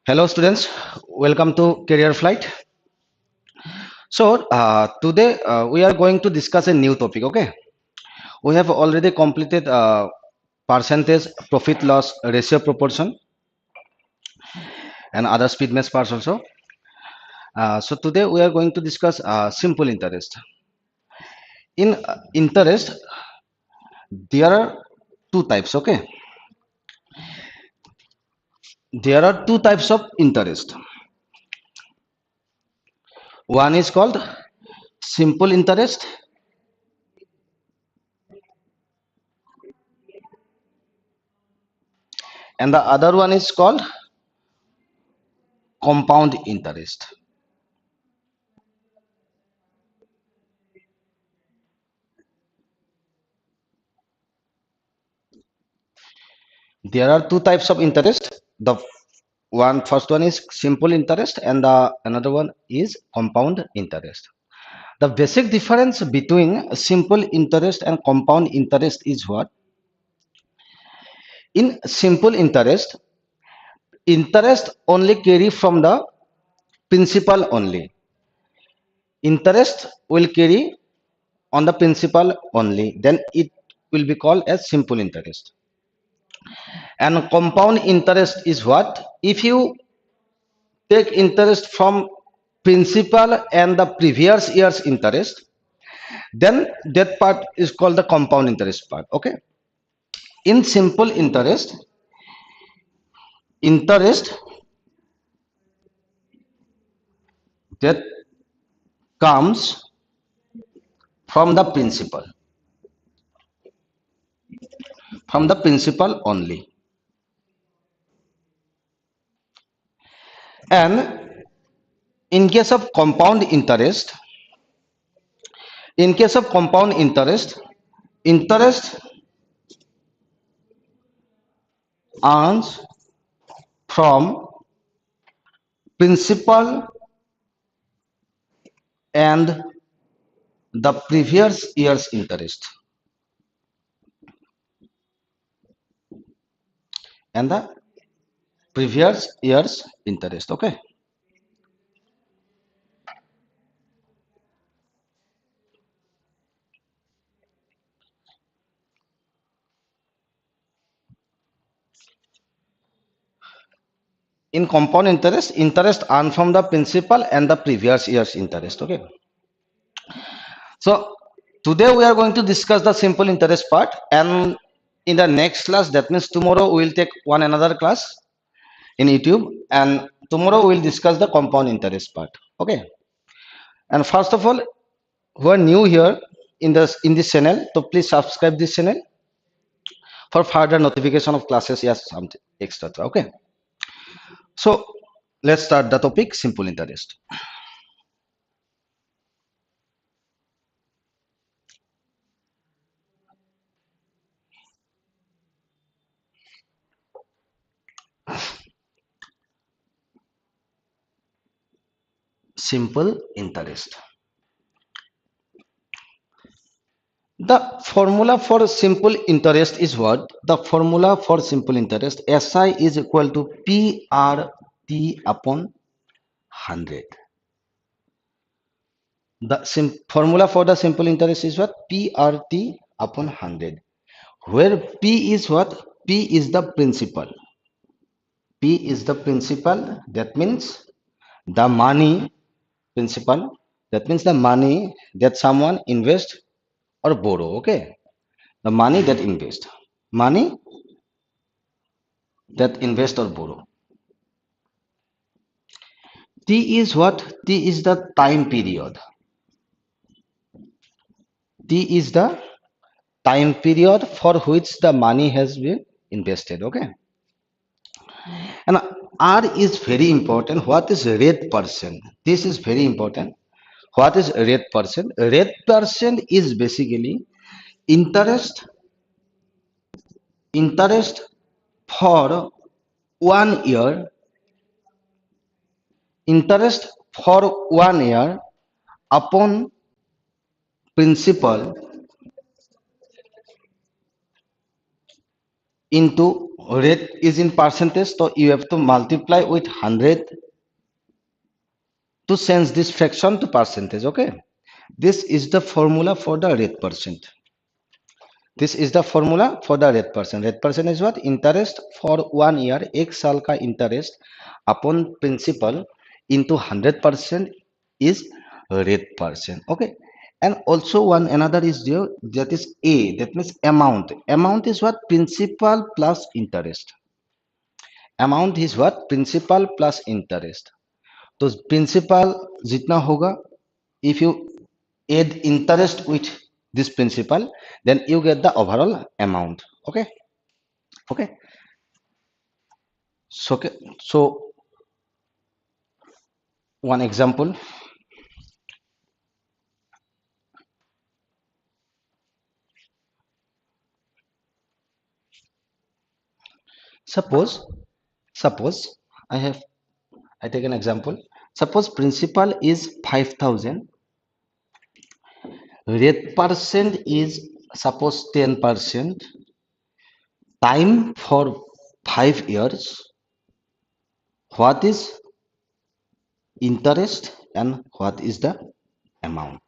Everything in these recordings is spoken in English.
Hello students, welcome to Career Flight. So today we are going to discuss a new topic. Okay, we have already completed percentage, profit loss, ratio proportion, and other speed mass parts also. So today we are going to discuss simple interest. In interest, there are two types. Okay, there are two types of interest. One is called simple interest, and the other one is called compound interest. There are two types of interest. The first one is simple interest, and the another one is compound interest. The basic difference between simple interest and compound interest is what? In simple interest only carry from the principal only. Interest will carry on the principal only. Then it will be called as simple interest. And compound interest is what? If you take interest from principal and the previous year's interest, then that part is called the compound interest part. Okay, in simple interest that comes from the principal only. And in case of compound interest, in case of compound interest earns from principal and the previous year's interest, and the previous year's interest. Okay, in compound interest earned from the principal and the previous year's interest. Okay, so today we are going to discuss the simple interest part, and in the next class, that means tomorrow, we will take one another class in YouTube, and tomorrow we will discuss the compound interest part. Okay, and first of all, who are new here in this channel, so please subscribe this channel for further notification of classes, yes, something etc. Okay, so let's start the topic simple interest. Simple interest. The formula for simple interest is what? The formula for simple interest, SI is equal to PRT upon 100. The formula for the simple interest is what? PRT upon 100. Where P is what? P is the principal. P is the principal. That means the money principal. That means the money that someone invest or borrow. Okay, the money that invest. Money that invest or borrow. T is what? T is the time period. T is the time period for which the money has been invested. Okay, and R is very important. What is rate percent? This is very important. What is rate percent? Rate percent is basically interest interest for 1 year, interest for 1 year upon principal into rate is in percentage, so you have to multiply with 100 to change this fraction to percentage. Okay, this is the formula for the rate percent. This is the formula for the rate percent. Rate percent is what? Interest for 1 year, एक साल का interest upon principal into 100% is rate percent. Okay, and also one another is there, that is A, that means amount. Amount is what? Principal plus interest. Amount is what? Principal plus interest. तो principal जितना होगा, if you add interest with this principal, then you get the overall amount. Okay, okay. So okay, so one example. Suppose I have I take an example. Suppose principal is 5,000, rate percent is suppose 10%, time for 5 years. What is interest and what is the amount?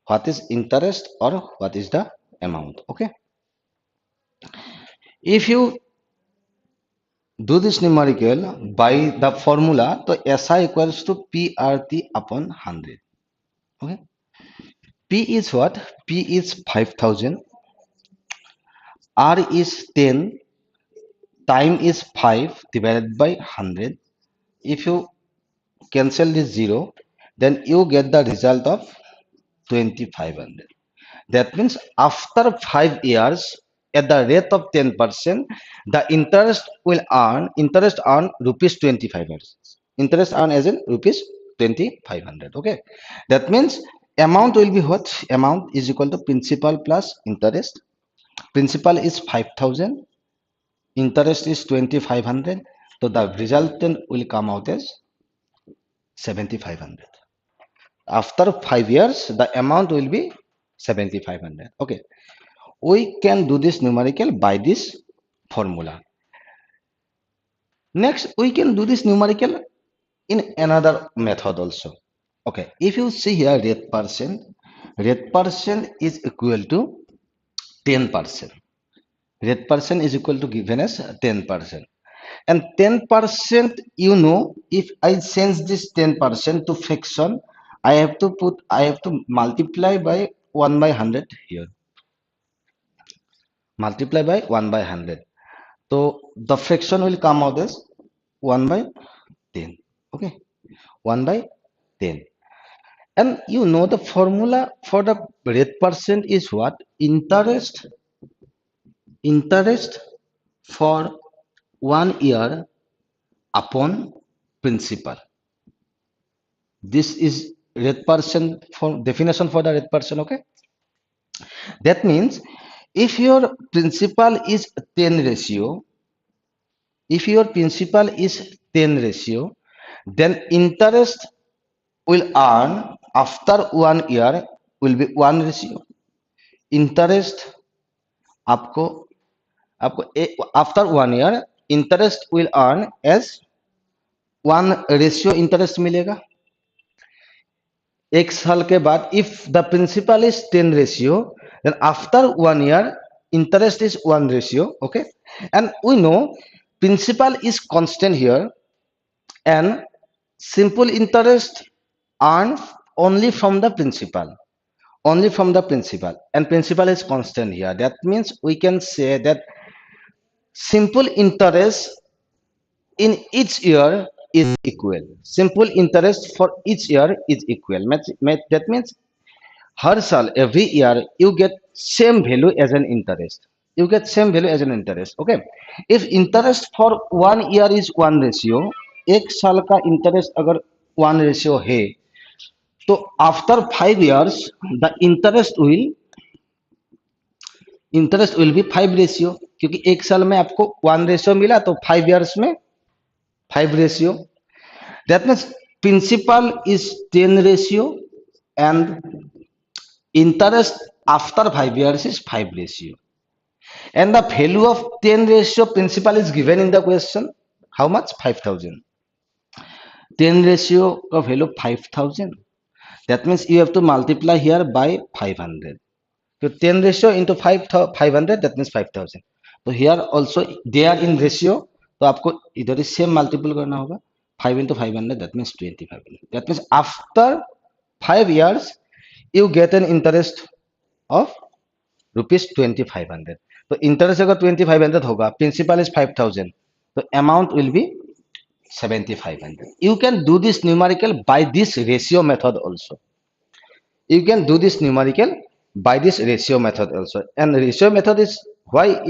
What is interest or what is the amount? Okay, if you do this numerical by the formula, so SI equals to PRT upon 100. Okay, P is what? P is 5,000, R is 10, time is 5 divided by 100. If you cancel this 0, then you get the result of 2,500. That means after 5 years, at the rate of 10%, the interest earn rupees 2,500. Interest earn as in rupees 2,500. Okay, that means amount will be what? Amount is equal to principal plus interest. Principal is 5,000, interest is 2,500. So the resultant will come out as 7,500. After 5 years, the amount will be 7,500. Okay, we can do this numerical by this formula. Next, we can do this numerical in another method also. Okay, if you see here rate percent is equal to 10%. Rate percent is equal to given as 10%. And 10%, you know, if I change this 10% to fraction, I have to multiply by 1 by 100 here. Multiply by 1 by 100. So the fraction will come out as 1 by 10. Okay, 1 by 10. And you know the formula for the rate percent is what? Interest for 1 year upon principal. This is rate percent for definition for the rate percent. Okay, that means if your principal is 10 ratio, if your principal is 10 ratio, then interest will earn after 1 year will be 1 ratio. Interest आपको आपको after 1 year interest will earn as 1 ratio interest मिलेगा. एक साल के बाद if the principal is 10 ratio, then after 1 year interest is 1 ratio. Okay, and we know principal is constant here and simple interest earned only from the principal, and principal is constant here. That means we can say that simple interest in each year is equal. Simple interest for each year is equal. That means हर साल every year you get same value as an interest. You get same value as an interest. Okay, if interest for 1 year is 1 ratio, एक साल का interest अगर 1 ratio है, तो after 5 years the interest will be 5 ratio, क्योंकि एक साल में आपको 1 ratio मिला तो 5 years में 5 ratio. That means principal is 10 ratio and interest after 5 years is 5 ratio. And the value of 10 ratio principal is given in the question. How much? 5,000. 10 ratio of value 5,000. That means you have to multiply here by 500. So 10 ratio into 500, that means 5,000. So here also they are in ratio. तो आपको इधर ही same multiple करना होगा. 5 into 500, that means 2,500. That means after 5 years, you get an interest of rupees 2,500. तो interest अगर 2,500 होगा, principal is 5,000. So amount will be 7,500. You can do this numerical by this ratio method also. You can do this numerical by this ratio method also. And ratio method is why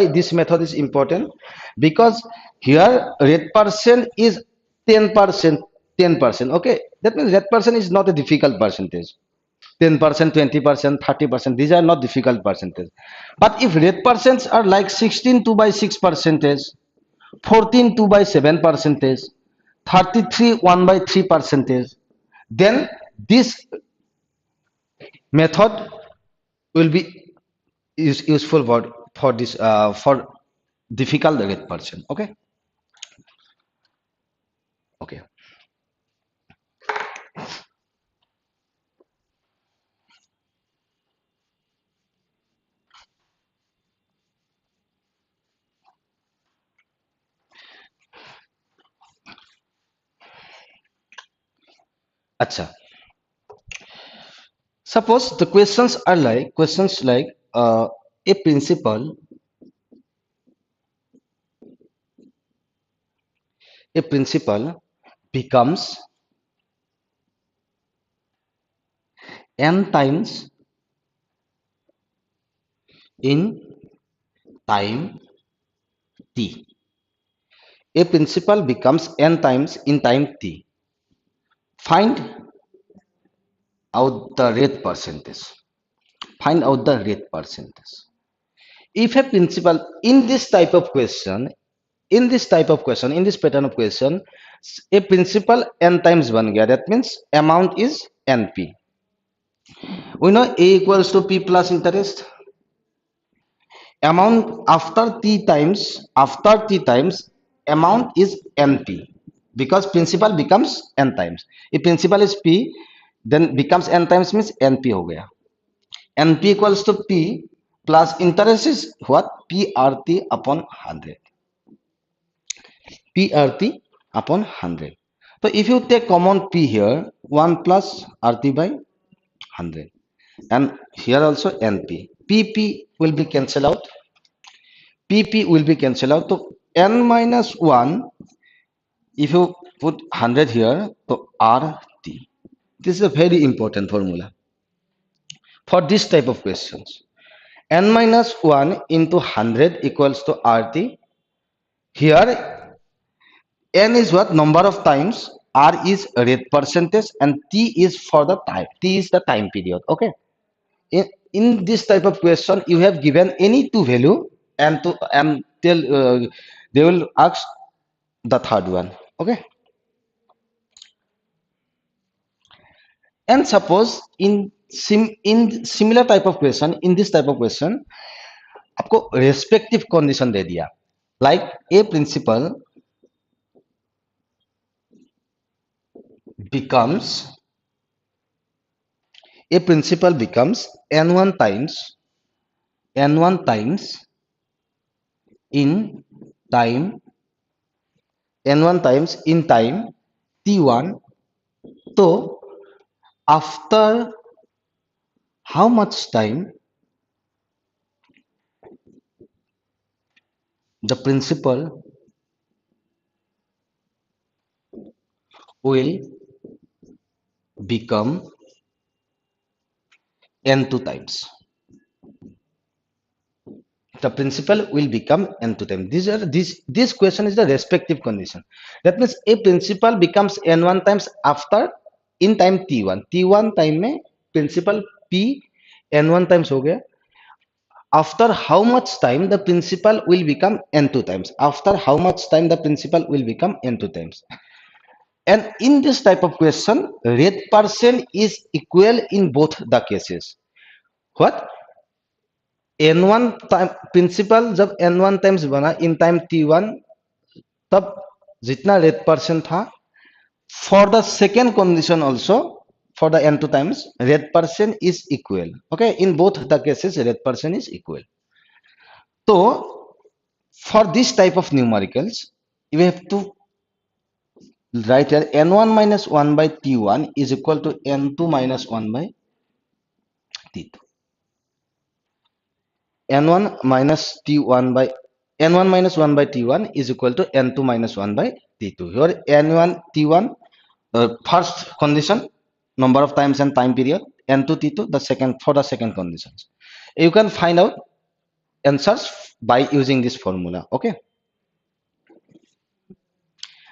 this method is important, because here rate percent is 10%. 10%. Okay, that means rate percent is not a difficult percentage. 10%, 20%, 30%, these are not difficult percentage. But if rate percents are like 16 2 by 6 percentage, 14 2 by 7 percentage, 33 1 by 3 percentage, then this method will be useful for this for difficult rate person. Okay. Okay. Acha. Suppose the questions like a principal becomes n times in time t. A principal becomes n times in time t. Find out the rate percentage. Find out the rate percentage. If a principal in this type of question, in this pattern of question, a principal n times बन गया, that means amount is np. We know a equals to p plus interest. Amount after t times amount is np, because principal becomes n times. If principal is p, then becomes n times means np हो गया. np equals to p plus interest is what? prt upon 100. prt upon 100. So if you take common p here, 1 plus rt by 100, and here also np. pp will be cancelled out. pp will be cancelled out. So n minus 1, if you put 100 here, so rt. This is a very important formula for this type of questions. N minus 1 into 100 equals to rt. Here n is what? Number of times, r is rate percentage, and t is for the time. T is the time period. Okay. In this type of question, you have given any two value, and tell they will ask the third one. Okay. And suppose in similar type of question, in this type of question, आपको respective condition दे दिया, like a principal becomes n1 times in time t1. So after how much time the principal will become n2 times? The principal will become n2 times. This question is the respective condition. That means a principal becomes n1 times after in time t1 time में principal p n1 times हो गया. After how much time the principal will become n2 times? After how much time the principal will become n2 times? And in this type of question, rate percent is equal in both the cases. What? n1 time principal जब n1 times बना in time t1, तब जितना rate percent था for the second condition also for the n2 times rate percent is equal. Okay, in both the cases rate percent is equal. So for this type of numericals you have to write here n1 minus 1 by t1 is equal to n2 minus 1 by t2. n1 minus t1 by n1 minus 1 by t1 is equal to n2 minus 1 by t2. Here n1 t1 first condition number of times and time period, n2 t2 the second for the second conditions. You can find out answers by using this formula. Okay,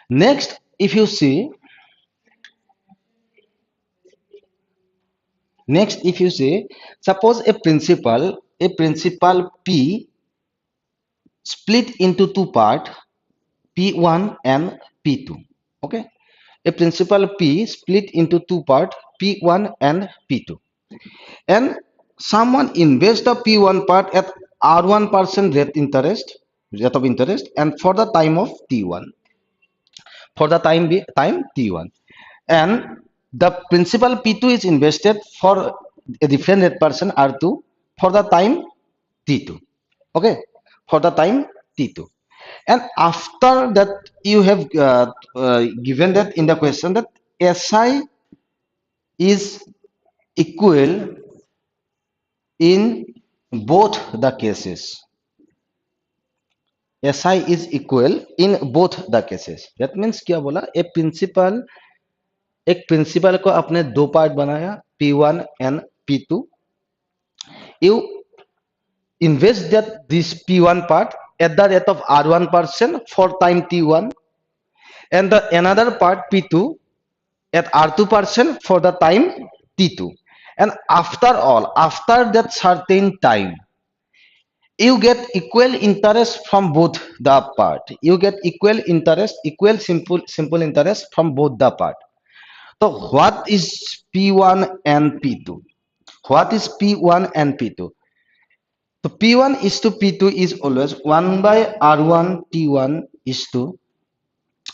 next if you see suppose a principal p split into two part p1 and p2. Okay, a principal p split into two part p1 and p2, and someone invests the p1 part at r1% rate of interest and for the time of t1, for the time t1, and the principal p2 is invested for a different rate person r2 for the time t2. Okay, for the time t2, and after that you have given that in the question that si is equal in both the cases. SI is equal in both the cases. That means क्या बोला, एक principal को आपने दो part बनाया P1 and P2. You invest that this P1 part at the rate of R1% for time T1 and the another part P2 at R2% for the time T2. And after that certain time, you get equal interest from both the part. You get equal interest, equal simple interest from both the part. So what is P1 and P2? What is P1 and P2? So P1 is to P2 is always 1 by R1 T1 is to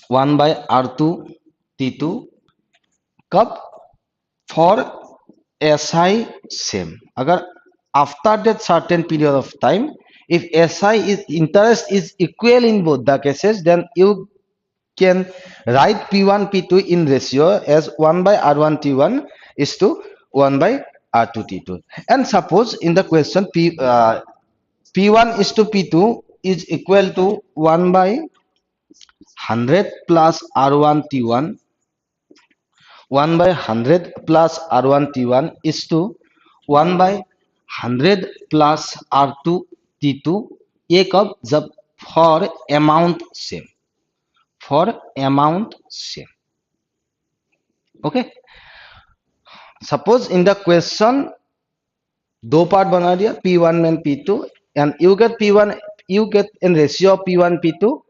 1 by R2 T2 कब for SI same. अगर after that certain period of time, if SI is interest is equal in both the cases, then you can write P1 P2 in ratio as 1 by R1 T1 is to 1 by R2 T2. And suppose in the question P1 is to P2 is equal to 1 by 100 plus R1 T1, 1 by 100 plus R1 T1 is to 1 by 100 plus R2 T2. ये कब, जब for amount same, for amount same. Okay, suppose in the question दो part बना दिया P1 and P2 and you get P1, you get in ratio of P1 P2,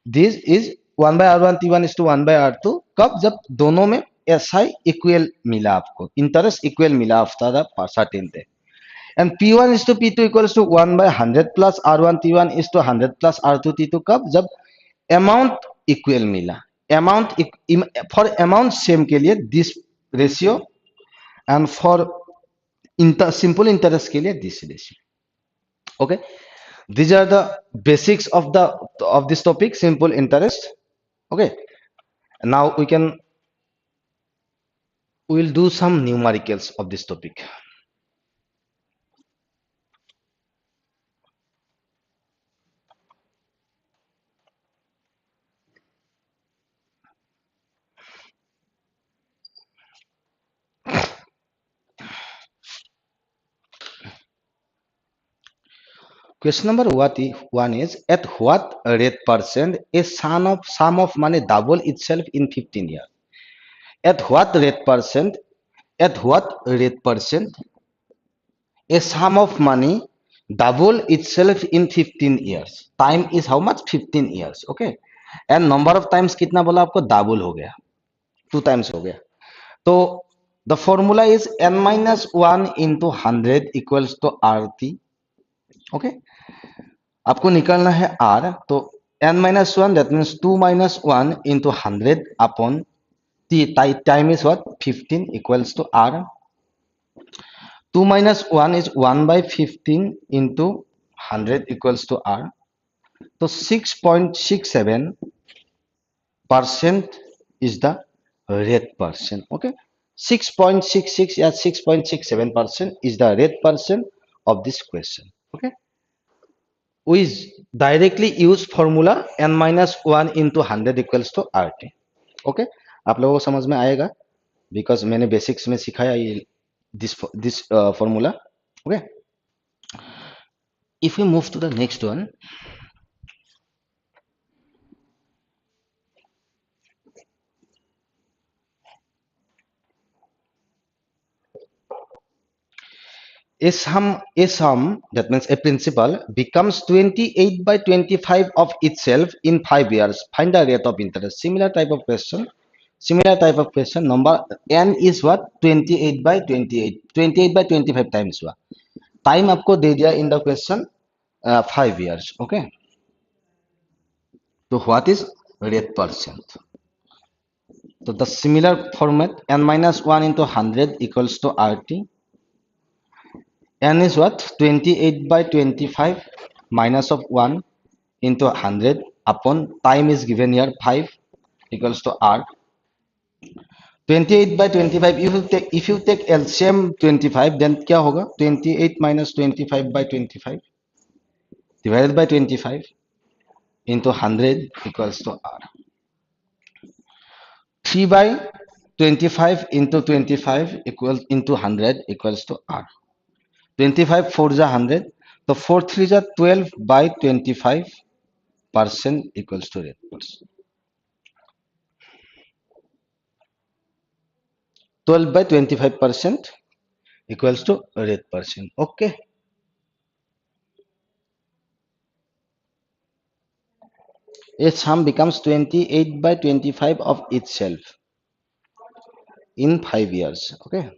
this is 1 by R1 T1 is to 1 by R2 कब, जब दोनों में SI equal मिला, आपको interest equal मिला after the certain day. And P1 is to P2 equals to 1 by 100 plus R1 T1 is to 100 plus R2 T2 कब, जब amount equal मिला. अमाउंट फॉर अमाउंट सेम के लिए this ratio and for simple interest के लिए this ratio. Okay, these are the basics of this topic, simple interest. Okay, now we will do some numericals of this topic. Question number one is, at what rate percent a sum of money double itself in 15 years? At what rate percent a sum of money double itself in 15 years? Time is how much? 15 years. Okay, and number of times कितना बोला आपको? double हो गया, 2 times हो गया. तो the formula is n minus 1 into 100 equals to RT. Okay, आपको निकालना है r, तो n-1 that means 2-1 into 100 upon t, time is what, 15 equals to r. 2-1 is 1 by 15 into 100 equals to r. So 6.67% is the rate percent. Okay, 6.66, yeah, 6.67% is the rate percent of this question. Okay, we directly use formula n-1 into 100 equals to rt. Okay, आप लोगों को समझ में आएगा because मैंने basics में सिखाया ये this formula. Okay, if you move to the next one, a sum that means a principal becomes 28 by 25 of itself in 5 years, find the rate of interest. Similar type of question, number n is what, 28 by 28, 28 by 25 times हुआ. Time आपको दे दिया in the question 5 years. Okay, तो what is rate percent? तो the similar format, n-1 into 100 equals to rt. N is what, 28 by 25 minus of 1 into 100 upon time is given here 5 equals to r. 28 by 25, if you take LCM 25, then क्या होगा, 28 minus 25 by 25 divided by 25 into 100 equals to r. 3 by 25 into 25 equals into 100 equals to r. 25 4 is 100, so 4 3 is 12 by 25% equals to rate percent. 12 by 25% equals to rate percent. Okay, a sum becomes 28 by 25 of itself in 5 years. Okay,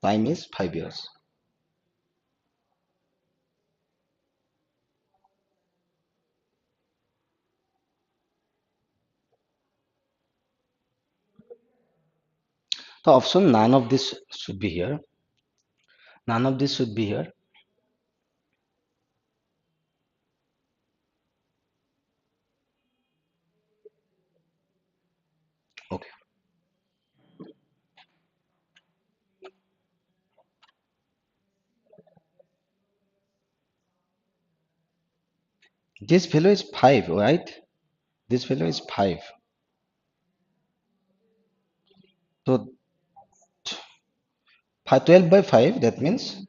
time is 5 years. The option none of this should be here. None of this should be here. Okay. This value is 5, right? This value is 5. So 12 by 5, that means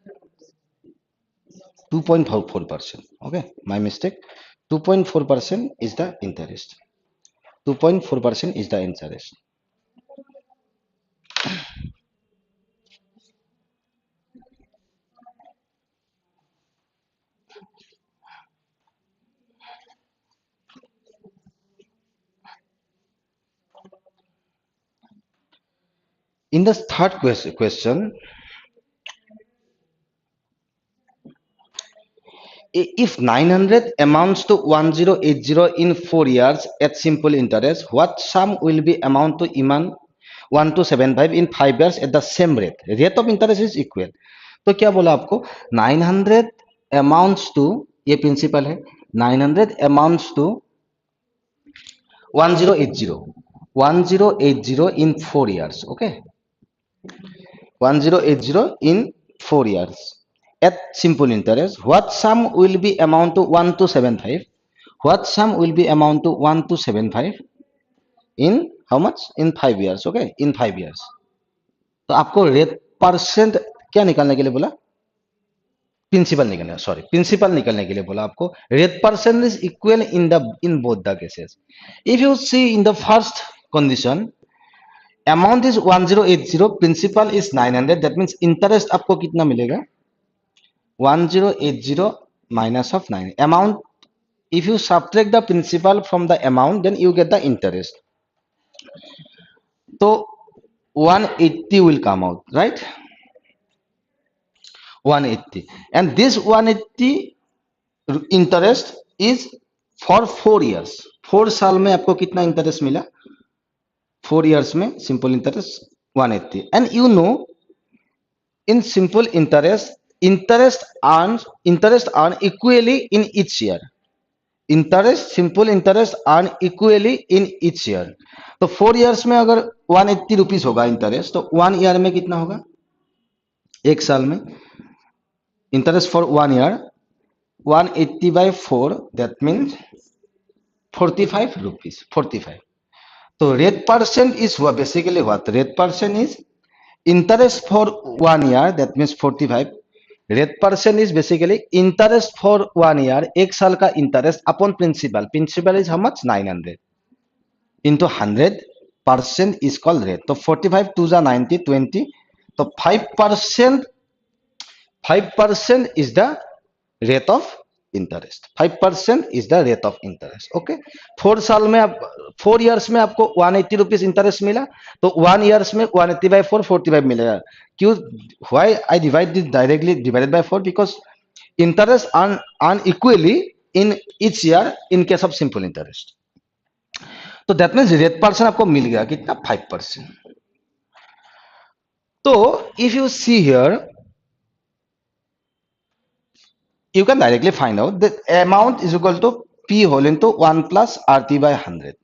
2.44%. Okay, my mistake. 2.4% is the interest. 2.4% is the interest. In the third question, if 900 amounts to 1080 in 4 years at simple interest, what sum will be amount to Iman 1275 in 5 years at the same rate? Rate of interest is equal. तो क्या बोला आपको, 900 amounts to, ये principal है, 900 amounts to 1080 in 4 years. Okay, 1080 in 4 years at simple interest. What sum will be amount to 1275? What sum will be amount to 1275 in how much, in 5 years? Okay, in 5 years. तो आपको rate percent क्या निकालने के लिए बोला, principal निकलने, sorry principal निकलने के लिए बोला आपको. Rate percent is equal in both the cases. If you see in the first condition, amount is 1080, principal is 900, that means interest आपको कितना मिलेगा, 1080 minus of 9 amount. If you subtract the principal from the amount, then you get the interest. So 180 will come out, right? 180, and this 180 interest is for 4 years। 4 साल में आपको कितना interest मिला? 4 years में simple interest 180। And you know, in simple interest, interest earn equally in each year। Interest, simple interest earn equally in each year. तो 4 years में अगर 180 rupees होगा इंटरेस्ट, तो 1 year में कितना होगा? एक साल में interest for 1 year 180/4, that means 45 rupees. 45। तो रेट परसेंट इज हुआ basically what? Rate percent is interest for 1 year, that means 45। Rate percent is basically interest for 1 year, एक साल का इंटरेस्ट upon principal. Principal is how much? 900 into 100% is called rate. तो 45 2 जा 90, 20। तो 5%, 5% is the rate of interest. 5% is the rate of interest. Okay, 4 साल में आप 4 years में आपको 180 रुपीज इंटरेस्ट मिला, तो 1 years में 180/4 45 मिलेगा। क्यों? Why I divide this directly divided by 4? Because interest earn equally in each year in case of simple interest. तो दैट मीन्स रेट परसेंट आपको मिल गया कितना? 5%। तो if you see here, you can directly find out that amount is equal to P whole into 1 plus RT/100।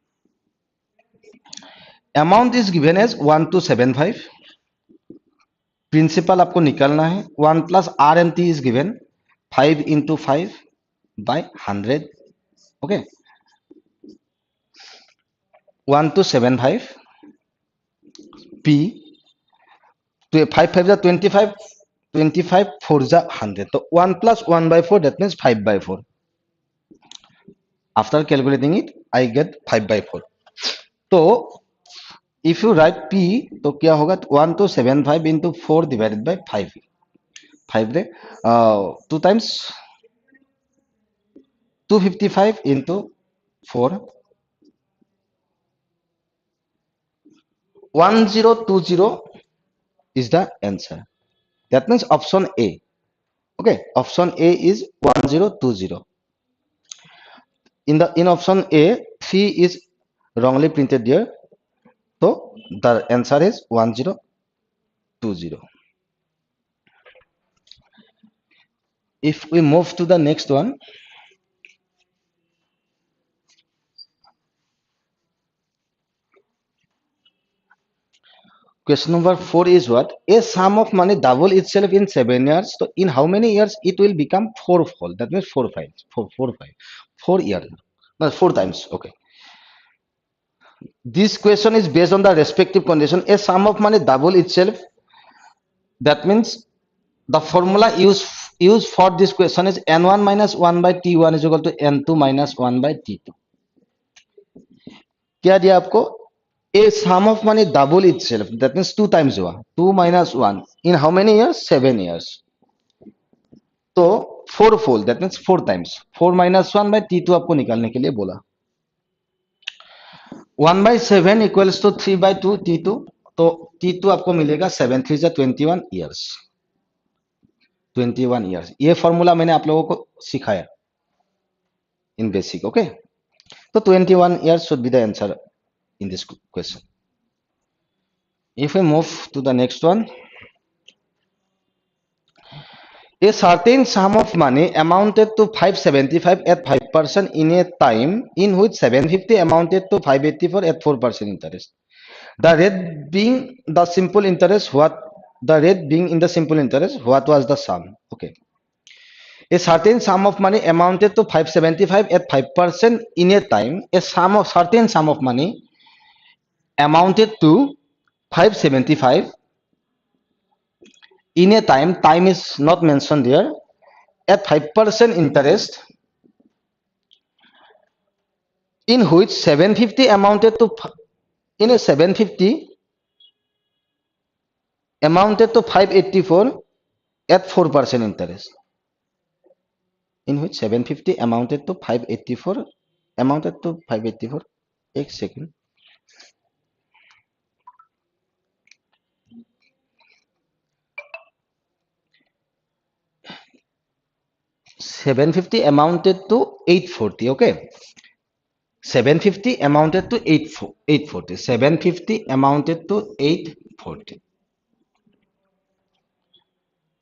Amount is given as 1275। Principal आपको निकालना है। 1 plus R and T is given 5 into 5/100। Okay, 1275 P, 5 5 जा 25, 25 4 जा 100। तो 1 plus 1/4, that means 5/4। After calculating it, I get 5/4। तो if you right P, तो क्या होगा? 1275 इंटू 4 डिवाइडेड बाई 5। 5 रे 2 times 255 into 4, 1020 is the answer। That means option A। Okay, option A is 1020। In option A, 3 is wrongly printed there, so the answer is 1020। If we move to the next one, question number 4 is what? A sum of money double itself in 7 years. So in how many years it will become fourfold? That means 4 5 4 5 4 years. No, 4 times. Okay. This question is based on the respective condition. A sum of money double itself. That means the formula used for this question is n1 minus 1 by t1 is equal to n2 minus 1 by t2। क्या दिया आपको? A sum of money double itself, that means 2 times हुआ, 2 minus 1 in how many years? 7 years। तो 4 fold, that means 4 times। 4 minus 1 by t2 आपको निकालने के लिए बोला। 1/7 इक्वल्स टू 3/2 t2। तो t2 आपको मिलेगा 7 3 जा 21 years। 21 years, ये फॉर्मूला मैंने आप लोगों को सिखाया इन बेसिक। ओके, तो 21 years should be the answer in this question। If we move to the next one, a certain sum of money amounted to 575 at 5% in a time in which 750 amounted to 584 at 4% interest। The rate being the simple interest, what was the sum? Okay, a certain sum of money amounted to 575 at 5% in a time. A certain sum of money amounted to 575 in a time is not mentioned there, at 5% interest, in which 750 amounted to 584 at 4% interest, in which 750 amounted to 584 एक second, 750 amounted to 840. Okay, 750 amounted to 840. 750 amounted to 840.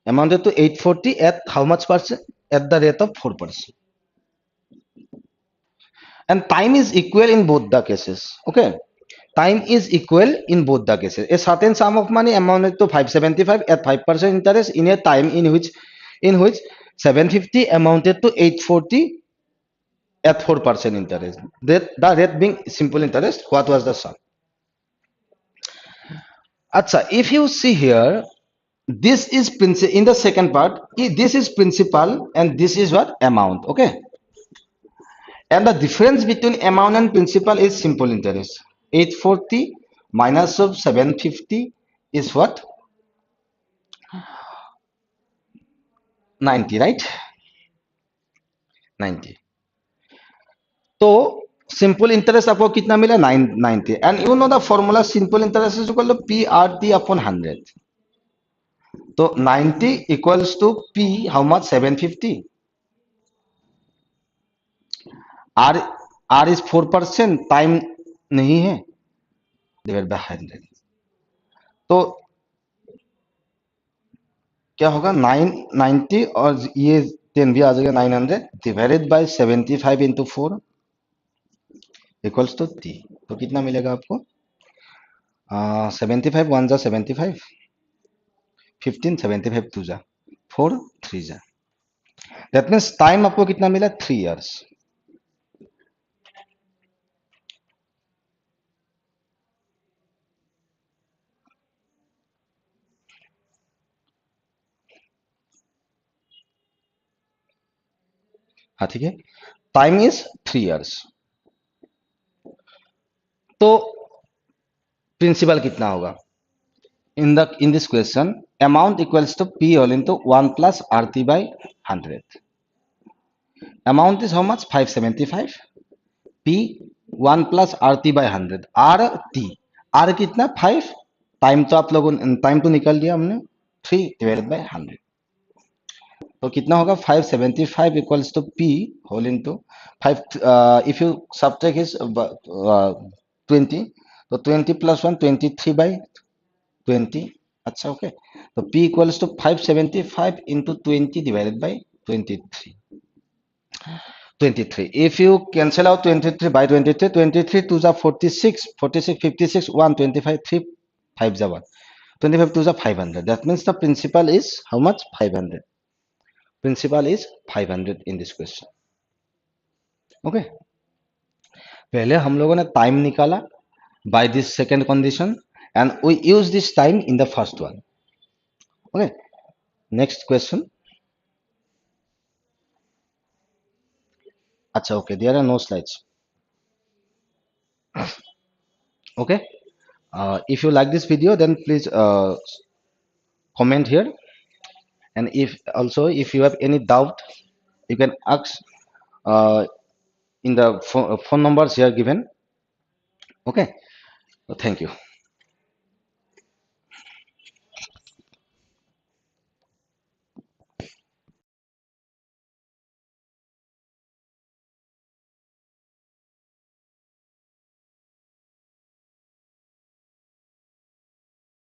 Amounted to 840 at how much percent? At the rate of 4%. And time is equal in both the cases. Okay, time is equal in both the cases. A certain sum of money amounted to 575 at 5% interest in a time in which 750 amounted to 840 at 4% interest. The rate being simple interest. What was the sum? Acha, if you see here, this is principal. In the second part, this is principal and this is what? Amount. Okay, and the difference between amount and principal is simple interest. 840 minus of 750 is what? 90, right? 90. So simple interest आपको कितना मिला? 90. And you know the formula simple interest is equal to PRT upon 100. So 90 equals to P how much? 750. R is 4%, time नहीं है, divide by 100. तो क्या होगा? 990 और ये 10 भी आ जाएगा, 900 divided by 75 into 4 equals to T. तो कितना मिलेगा आपको? 75 1 जा 75, 15 75 2 जा 4 3 जा. दैट मीन्स टाइम आपको कितना मिला? 3 इयर्स. हाँ ठीक है, टाइम इज 3 इयर्स. तो प्रिंसिपल कितना होगा? in this question, amount equals to P all into 1 plus RT by 100. Amount is how much? 575. P 1 plus RT by 100. RT, R कितना? 5. टाइम तो आप लोगों टाइम तो निकाल दिया हमने, 3 डिवाइडेड बाय 100. तो कितना होगा? 575 equals to P whole into 5. If you subtract is 20, तो 20 प्लस 1 23 बाय 20. अच्छा, ओके. तो P equals to 575 into 20 divided by 23. 23. If you cancel out 23 by 23, 23 2 is 46, 46 56 1 25 3 5 is 1, 25 2 is 500. That means the principal is how much? 500. Principal is 500 in this question. Okay. पहले हम लोगों ने time निकाला by this second condition and we use this time in the first one. Okay. Next question. Acha, okay, there are no slides. Okay. If you like this video, then please comment here, and if you have any doubt, you can ask in the phone numbers here given. Okay. Thank you.